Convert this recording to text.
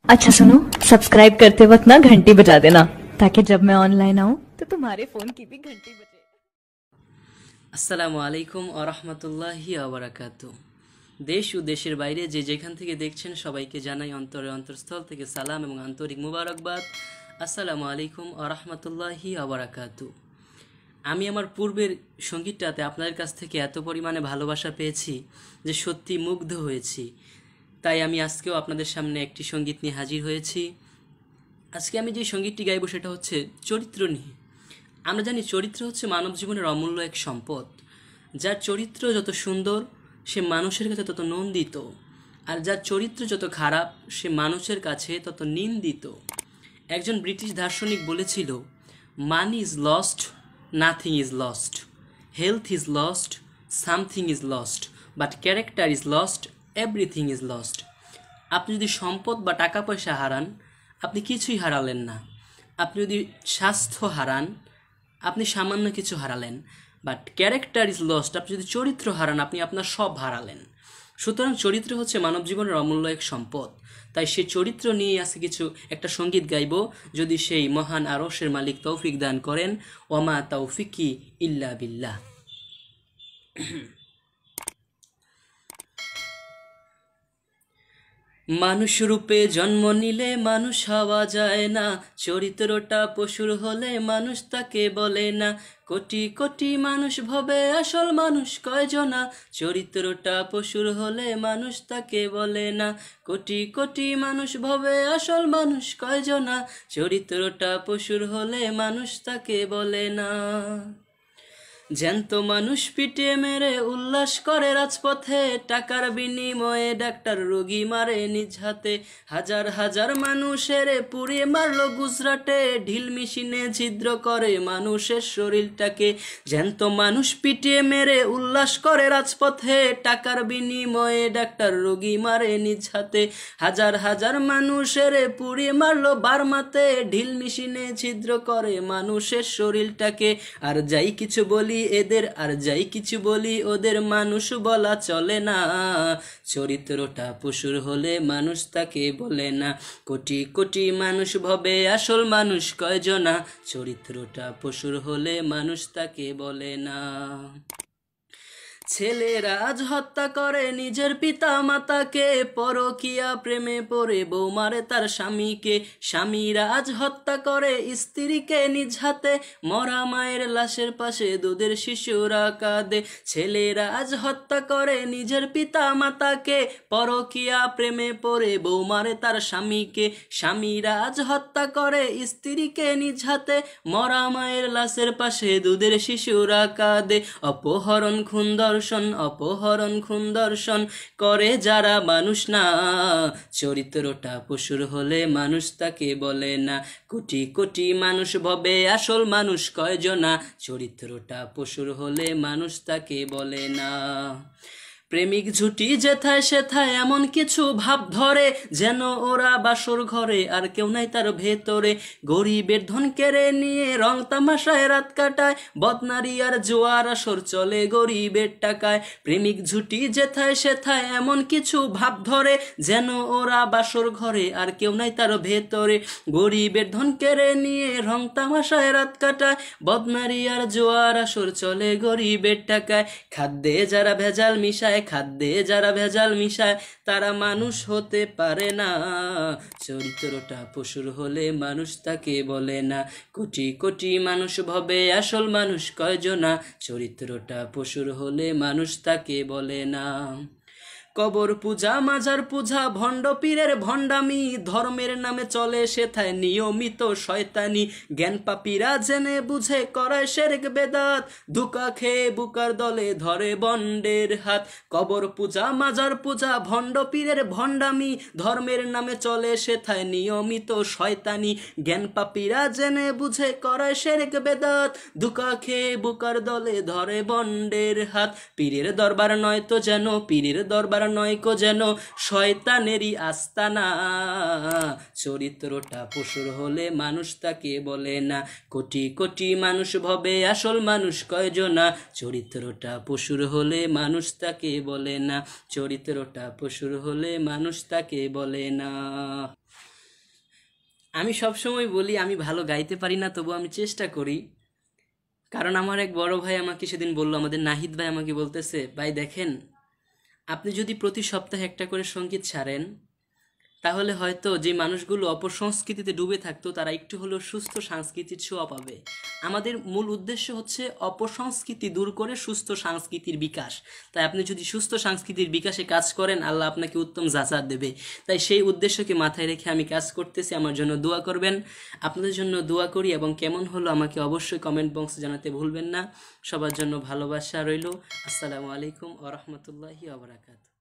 अच्छा सुनो, सब्सक्राइब करते वक्त ना घंटी बजा देना ताकि जब मैं ऑनलाइन आऊँ तो तुम्हारे फोन की भी घंटी बजे। আসসালামু আলাইকুম ওয়া রাহমাতুল্লাহি ওয়া বারাকাতু। দেশ ও দেশের বাইরে যে যেখান থেকে দেখছেন সবাইকে জানাই অন্তরের অন্তরস্থল থেকে সালাম এবং আন্তরিক মুবারকবাদ। আসসালামু আলাইকুম ওয়া রাহমাতুল্লাহি ওয়া বারাকাতু। আমি আমার পূর্বের সঙ্গীতটাতে আপনাদের কাছ থেকে এত পরিমাণে ভালোবাসা পেয়েছি যে সত্যি মুগ্ধ হয়েছি। তাই আমি আজকেও আপনাদের সামনে একটি সঙ্গীত নিয়ে হাজির হয়েছি। আজকে আমি যে সঙ্গীতটি গাইব সেটা হচ্ছে চরিত্র নিয়ে। আমরা জানি চরিত্র হচ্ছে মানব জীবনের অমূল্য এক সম্পদ। যার চরিত্র যত সুন্দর সে মানুষের কাছে তত নন্দিত, আর যার চরিত্র যত খারাপ সে মানুষের কাছে তত নিন্দিত। একজন ব্রিটিশ দার্শনিক বলেছিল, money is lost, nothing is lost, health is lost, something is lost, but character is lost, everything is lost. আপনি যদি সম্পদ বা টাকা পয়সা হারান, আপনি কিছুই হারালেন না। আপনি যদি স্বাস্থ্য হারান, আপনি সামান্য কিছু হারালেন। বাট ক্যারেক্টার ইজ লস্ট, আপনি যদি চরিত্র হারান, আপনি আপনার সব হারালেন। সুতরাং চরিত্র হচ্ছে মানব জীবনের অমূল্য এক সম্পদ। তাই সে চরিত্র নিয়ে আজকে একটা সঙ্গীত গাইব, যদি সেই মহান আরশের মালিক তৌফিক দান করেন। ওমা তৌফিকি ইল্লা বিল্লাহ। মানুষ রূপে জন্ম নিলে মানুষ হওয়া যায় না, চরিত্রটা পশুর হলে মানুষ তাকে বলে না। কোটি কোটি মানুষ ভবে আসল মানুষ কয়জনা, চরিত্রটা পশুর হলে মানুষ তাকে বলে না। কোটি কোটি মানুষ ভবে আসল মানুষ কয়জনা, চরিত্রটা পশুর হলে মানুষ তাকে বলে না। জ্যান্ত মানুষ পিটিয়ে মেরে উল্লাস করে রাজপথে, টাকার বিনিময়ে ডাক্তার রোগী মারে নিজ হাতে। হাজার হাজার মানুষের পুড়িয়ে মারলো গুজরাটে, ঢিল মেশিনে ছিদ্র করে মানুষের শরীরটাকে। জ্যান্ত মানুষ পিটিয়ে মেরে উল্লাস করে রাজপথে, টাকার বিনিময়ে ডাক্তার রোগী মারে নিজ হাতে। হাজার হাজার মানুষের পুড়িয়ে মারলো বার্মাতে, ঢিল মেশিনে ছিদ্র করে মানুষের শরীরটাকে। আর যাই কিছু বলি এদের, আর যাই কিছু বলি ওদের, মানুষ বলা চলে না। চরিত্রটা পশুর হলে মানুষ তাকে বলে না। কোটি কোটি মানুষ ভবে আসল মানুষ কয়জনা, চরিত্রটা পশুর হলে মানুষ তাকে বলে না। ছেলেরা আজ হত্যা করে নিজের পিতা মাতাকে, পরকিয়া প্রেমে পড়ে বউ মারে তার স্বামীকে। স্বামীরা আজ হত্যা করে স্ত্রীকে নিজ হাতে, মরা মায়ের লাশের পাশে দুধের শিশুরা কাঁদে। ছেলেরা আজ হত্যা করে নিজের পিতা মাতাকে, পরকিয়া প্রেমে পড়ে বউ মারে তার স্বামীকে। স্বামীরা আজ হত্যা করে স্ত্রীকে নিজ হাতে, মরা মায়ের লাশের পাশে দুধের শিশুরা কাঁদে। অপহরণ খুন দর্শন, অপহরণ খুন দর্শন করে যারা মানুষ না, চরিত্রটা পশুর হলে মানুষ তাকে বলে না। কোটি কোটি মানুষ ভবে আসল মানুষ কয়জনা, চরিত্রটা পশুর হলে মানুষ তাকে বলে না। প্রেমিক ঝুটি যেথায় সেথায় এমন কিছু ভাব ধরে, যেন ওরা বাসর ঘরে আর কেউ নাই তার ভেতরে। গরিবের ধন কেড়ে নিয়ে রং তামাশায় রাত কাটায়, বদনারী আর জোয়ার আসর চলে গরিবের টাকায়। প্রেমিক ঝুটি যেথায় সেথায় এমন কিছু ভাব ধরে, যেন ওরা বাসর ঘরে আর কেউ নাই তার ভেতরে। গরিবের ধন কেড়ে নিয়ে রং তামাশায় রাত কাটায়, বদনারী আর জোয়ার আসর চলে গরিবের টাকায়। খাদ্যে যারা ভেজাল মিশায়, খাদ্যে যারা ভেজাল মিশায়, তারা মানুষ হতে পারে না। চরিত্রটা পশুর হলে মানুষ তাকে বলে না। কোটি কোটি মানুষ ভবে আসল মানুষ কয়জনা, চরিত্রটা পশুর হলে মানুষ তাকে বলে না। কবর পূজা মাজার পূজা ভণ্ড পীরের ভণ্ডামি, ধর্মের নামে চলে সেথায় নিয়মিত শয়তানি। জ্ঞান পাপীরা জেনে বুঝে করায় শিরক বেদাত, ধোঁকা খেয়ে বুকার দলে ধরে বন্ডের হাত। কবর পূজা মাজার পূজা ভণ্ড পীরের ভণ্ডামি, ধর্মের নামে চলে সেথায় নিয়মিত শয়তানি। জ্ঞান পাপীরা জেনে বুঝে করায় শিরক বেদাত, ধোঁকা খেয়ে বুকার দলে ধরে বন্ডের হাত। পীরের দরবার নয় তো যেন, পীরের দরবার নয় কো যেন শয়তানেরই আস্তানা, চরিত্রটা পশুর হলে মানুষ তাকে বলে না। কোটি কোটি মানুষ ভবে আসল মানুষ কয়জনা, চরিত্রটা পশুর হলে মানুষ তাকে বলে না। চরিত্রটা পশুর হলে মানুষ তাকে বলে না। আমি সবসময় বলি আমি ভালো গাইতে পারি না, তবু আমি চেষ্টা করি। কারণ আমার এক বড় ভাই আমাকে সেদিন বলল, আমাদের নাহিদ ভাই আমাকে বলতেছে, ভাই দেখেন, আপনি যদি প্রতি সপ্তাহে একটা করে সঙ্গীত ছাড়েন, তাহলে হয়তো যে মানুষগুলো অপসংস্কৃতিতে ডুবে থাকতো তারা একটু হলেও সুস্থ সাংস্কৃতিক ছোঁয়া পাবে। আমাদের মূল উদ্দেশ্য হচ্ছে অপসংস্কৃতি দূর করে সুস্থ সংস্কৃতির বিকাশ। তাই আপনি যদি সুস্থ সংস্কৃতির বিকাশে কাজ করেন, আল্লাহ আপনাকে উত্তম যাচার দেবে। তাই সেই উদ্দেশ্যকে মাথায় রেখে আমি কাজ করতেছি। আমার জন্য দোয়া করবেন, আপনাদের জন্য দোয়া করি, এবং কেমন হলো আমাকে অবশ্যই কমেন্ট বক্সে জানাতে ভুলবেন না। সবার জন্য ভালোবাসা রইল। আসসালামু আলাইকুম ওয়া রাহমাতুল্লাহি ওয়া বারাকাতুহু।